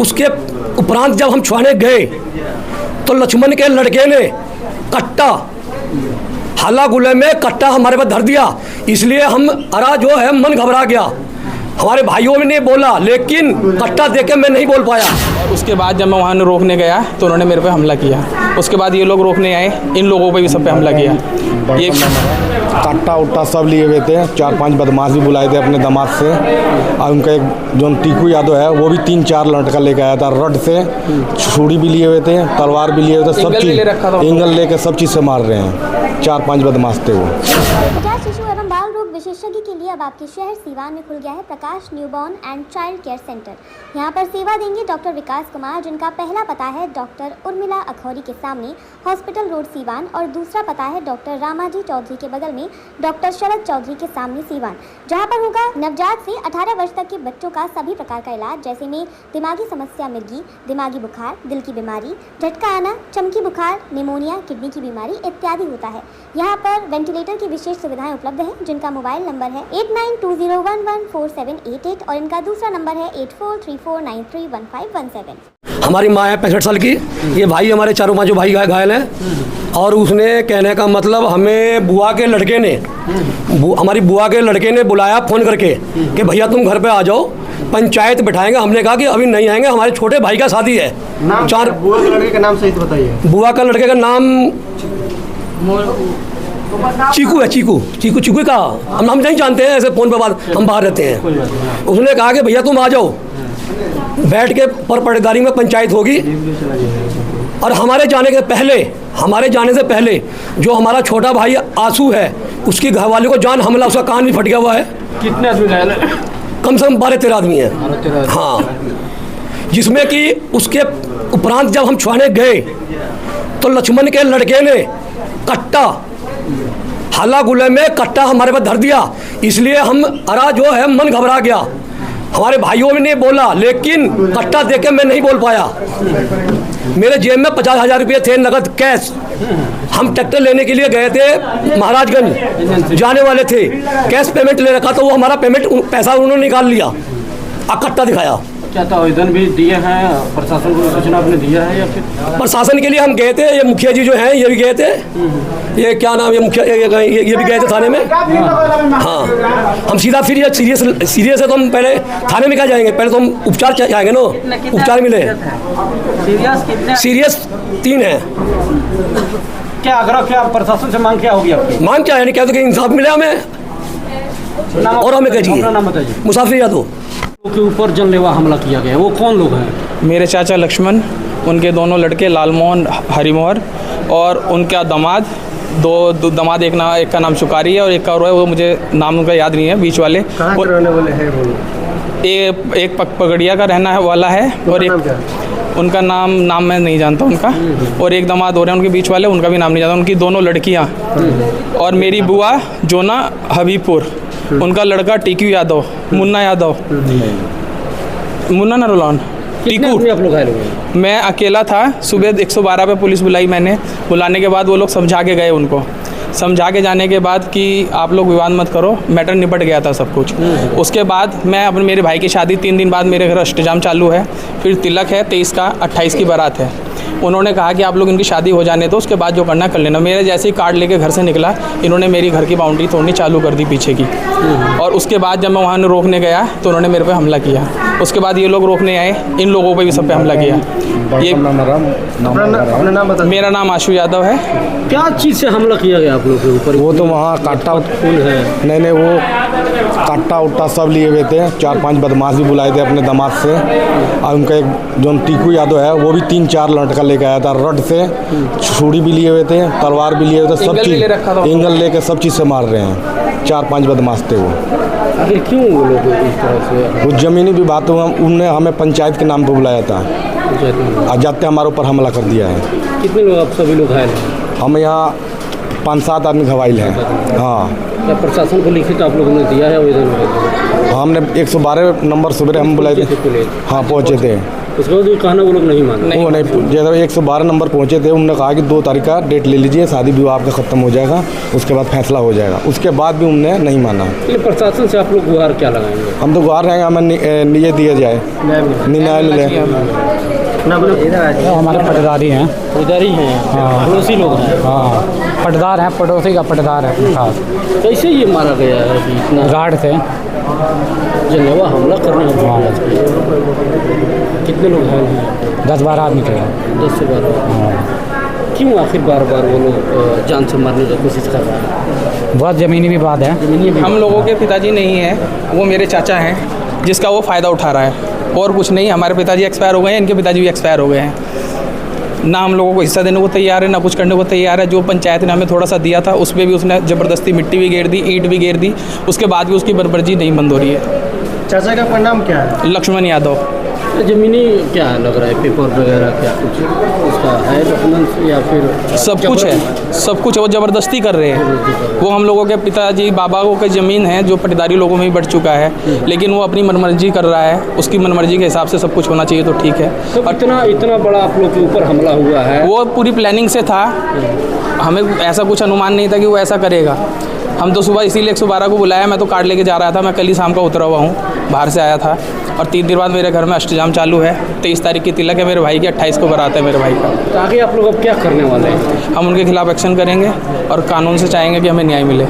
उसके उपरांत जब हम छुड़ाने गए तो लक्ष्मण के लड़के ने कट्टा हल्ला गुल्ले में कट्टा हमारे पर धर दिया। इसलिए हम जो है मन घबरा गया। हमारे भाइयों ने बोला लेकिन कट्टा देख के मैं नहीं बोल पाया। उसके बाद जब मैं वहाँ रोकने गया तो उन्होंने मेरे पे हमला किया। उसके बाद ये लोग रोकने आए, इन लोगों पे भी सब पे हमला किया। ये कट्टा उट्टा सब लिए हुए थे, 4-5 बदमाश भी बुलाए थे अपने दामाद से। और उनका एक जो टीकू यादव है वो भी 3-4 लड़का लेके आया था। रड से छुरी भी लिए हुए थे, तलवार भी लिए हुए थे, सब चीज़ एंगल लेके सब चीज़ से मार रहे हैं। 4-5 बदमाश थे वो। शिशु एवं बाल रोग विशेषज्ञ के लिए अब आपके शहर सीवान में खुल गया है Prakash newborn and child care centre. यहाँ पर सेवा देंगे डॉक्टर विकास कुमार, जिनका पहला पता है डॉक्टर उर्मिला अखौरी के सामने हॉस्पिटल रोड सीवान, और दूसरा पता है डॉक्टर रामाजी चौधरी के बगल में डॉक्टर शरद चौधरी के सामने सीवान, जहाँ पर होगा नवजात से 18 वर्ष तक के बच्चों का सभी प्रकार का इलाज, जैसे में दिमागी समस्या, मिर्गी, दिमागी बुखार, दिल की बीमारी, झटका आना, चमकी बुखार, निमोनिया, किडनी की बीमारी इत्यादि होता है। यहाँ पर वेंटिलेटर की विशेष सुविधाएं उपलब्ध हैं, जिनका मोबाइल नंबर है 8920114788 और इनका दूसरा नंबर है 8434931517। हमारी माँ है 65 साल की, ये भाई हमारे चारों पांचों भाई घायल हैं। और उसने कहने का मतलब हमें हमारी बुआ के लड़के ने बुलाया फ़ोन करके कि भैया तुम घर पे आ जाओ, पंचायत बिठाएंगे। हमने कहा कि अभी नहीं आएंगे, हमारे छोटे भाई का शादी है। बुआ के लड़के का नाम सही तो बताइए। बुआ का लड़के का नाम चीकू है। चीकू का हम नहीं जानते हैं, ऐसे फ़ोन पे बात, हम बाहर रहते हैं। उसने कहा कि भैया तुम आ जाओ, बैठ के पर पटदारी में पंचायत होगी। और हमारे जाने से पहले जो हमारा छोटा भाई आंसू है, उसकी घरवाले को जान हमला, उसका कान भी फट गया हुआ है। कितने आदमी घायल हैं? कम से कम 12-13 आदमी हैं। हाँ, जिसमें कि उसके उपरांत जब हम छुड़ाने गए तो लक्ष्मण के लड़के ने कट्टा हल्ला गुल्ले में कट्टा हमारे पर धर दिया। इसलिए हम जो है मन घबरा गया। हमारे भाइयों ने बोला लेकिन कट्टा देख के मैं नहीं बोल पाया। मेरे जेब में 50,000 रुपये थे नगद कैश। हम ट्रैक्टर लेने के लिए गए थे, महाराजगंज जाने वाले थे, कैश पेमेंट ले रखा, तो वो हमारा पैसा उन्होंने निकाल लिया और कट्टा दिखाया। क्या तो आवेदन भी दिए हैं, प्रशासन को सूचना आपने दिया है या फिर? प्रशासन के लिए हम गए थे, ये मुखिया जी जो हैं ये भी गए थे, ये क्या नाम, ये मुखिया ये भी गए थे थाने में। हाँ, हम सीधा फिर ये सीरियस है तो हम पहले थाने में क्या जाएंगे, पहले तो हम उपचार जाएंगे ना, उपचार मिले। सीरियस 3 है। क्या आग्रह, क्या प्रशासन से मांग क्या होगी आपकी? मांग क्या है, क्या तो इंसाफ मिले हमें, और हमें क्या चाहिए। मुसाफिर यादव के ऊपर जानलेवा हमला किया गया, वो कौन लोग हैं? मेरे चाचा लक्ष्मण, उनके दोनों लड़के लालमोहन हरिमोहर, और उनका दामाद, दो दामाद, एक का नाम सुकारी है और एक का और है, वो मुझे नाम उनका याद नहीं है, बीच वाले। कहाँ के रहने वाले हैं वो? एक पगड़िया का रहना वाला है, और एक उनका नाम मैं नहीं जानता उनका, और एक दामाद हो रहे हैं उनके बीच वाले, उनका भी नाम नहीं जानता। उनकी दोनों लड़कियाँ और मेरी बुआ जोना हबीबपुर, उनका लड़का टीकू यादव, मुन्ना यादव, मुन्ना नरुलान, टीकू। मैं अकेला था। सुबह 112 पे पुलिस बुलाई मैंने। बुलाने के बाद वो लोग समझा के गए, उनको समझा के जाने के बाद कि आप लोग विवाद मत करो, मैटर निपट गया था सब कुछ। उसके बाद मैं मेरे भाई की शादी 3 दिन बाद मेरे घर अष्टजाम चालू है, फिर तिलक है 23 का, 28 की बारात है। उन्होंने कहा कि आप लोग इनकी शादी हो जाने दो, उसके बाद जो करना कर लेना। मेरे जैसे ही कार्ड लेके घर से निकला, इन्होंने मेरी घर की बाउंड्री तोड़नी चालू कर दी पीछे की। और उसके बाद जब मैं वहाँ रोकने गया तो उन्होंने मेरे पे हमला किया। उसके बाद ये लोग रोकने आए, इन लोगों पे भी सब पे हमला किया। ये मेरा नाम आशु यादव है। क्या चीज़ से हमला किया गया आप लोगों के ऊपर? वो तो वहाँ कट्टा है, नहीं वो कट्टा उट्टा सब लिए हुए थे, 4-5 बदमाश भी बुलाए थे अपने दामाद से। और उनका एक जो टीकू यादव है वो भी 3-4 लड़का लेके आया था। रड से छुरी भी लिए हुए थे, तलवार भी लिए हुए थे, सब चीज़ एंगल लेके सब चीज़ से मार रहे हैं। 4-5 बदमाश थे वो। आखिर क्यों वो लोग इस तरह से? वो ज़मीनी विवाद हुआ, उनने हमें पंचायत के नाम पर बुलाया था, और जाते हमारे ऊपर हमला कर दिया है। कितने लोग, आप सभी लोग घायल हैं? हम यहाँ 5-7 आदमी घायल हैं। हाँ, क्या प्रशासन को लिखित आप लोगों ने दिया है आवेदन? हमने 112 नंबर सुबह हम बुलाए थे। हाँ, पहुँचे थे। उसके बाद भी कहना वो लोग नहीं माने। वो नहीं, जैसे 112 नंबर पहुंचे थे, उन्होंने कहा कि 2 तारीख का डेट ले लीजिए, शादी विवाह आपका ख़त्म हो जाएगा, उसके बाद फैसला हो जाएगा। उसके बाद भी उन्होंने नहीं माना। प्रशासन से आप लोग गुहार क्या लगाएंगे? हम तो गुहार रहेंगे, हमें ये दिया जाए, न्याय मिले। हमारे पटदारी हैं। पटदारी हैं? हाँ। पड़ोसी लोग हैं? हाँ, पटदार हैं, पड़ोसी का पटदार है खास। कैसे ये मारा गया है अभी इतना? गार्ड से जनवा हमला करने का प्रयास किया। कितने लोग घायल हैं? 10-12 आदमी थे। 10 से 12। क्यों आखिर बार बार वो लोग जान से मारने की कोशिश कर रहे हैं? बहुत ज़मीनी विवाद है। हम लोगों के पिताजी नहीं हैं, वो मेरे चाचा हैं, जिसका वो फ़ायदा उठा रहा है और कुछ नहीं। हमारे पिताजी एक्सपायर हो गए हैं, इनके पिताजी भी एक्सपायर हो गए हैं। ना हम लोगों को हिस्सा देने को तैयार है, ना कुछ करने को तैयार है। जो पंचायत ने हमें थोड़ा सा दिया था, उस पर भी उसने ज़बरदस्ती मिट्टी भी घेर दी, ईंट भी घेर दी। उसके बाद भी उसकी बर्बरजी नहीं बंद हो रही है। चाचा का नाम क्या है? लक्ष्मण यादव। ज़मीनी क्या है लग रहा है, पेपर वगैरह क्या कुछ उसका है डॉक्यूमेंट्स या फिर? सब कुछ है, सब कुछ है। वो ज़बरदस्ती कर रहे हैं। वो हम लोगों के पिताजी बाबा को की ज़मीन है जो पटदारी लोगों में भी बढ़ चुका है, लेकिन वो अपनी मनमर्जी कर रहा है। उसकी मनमर्जी के हिसाब से सब कुछ होना चाहिए तो ठीक है। तो इतना बड़ा आप लोग के ऊपर हमला हुआ है? वो पूरी प्लानिंग से था, हमें ऐसा कुछ अनुमान नहीं था कि वो ऐसा करेगा। हम तो सुबह इसीलिए 112 को बुलाया। मैं तो कार्ड लेके जा रहा था, मैं कल ही शाम का उतरा हुआ हूँ, बाहर से आया था। और 3 दिन बाद मेरे घर में अष्टजाम चालू है। 23 तारीख की तिलक है मेरे भाई की, 28 को बारात है मेरे भाई का। तो आगे आप लोग अब क्या करने वाले हैं? हम उनके खिलाफ एक्शन करेंगे और कानून से चाहेंगे कि हमें न्याय मिले।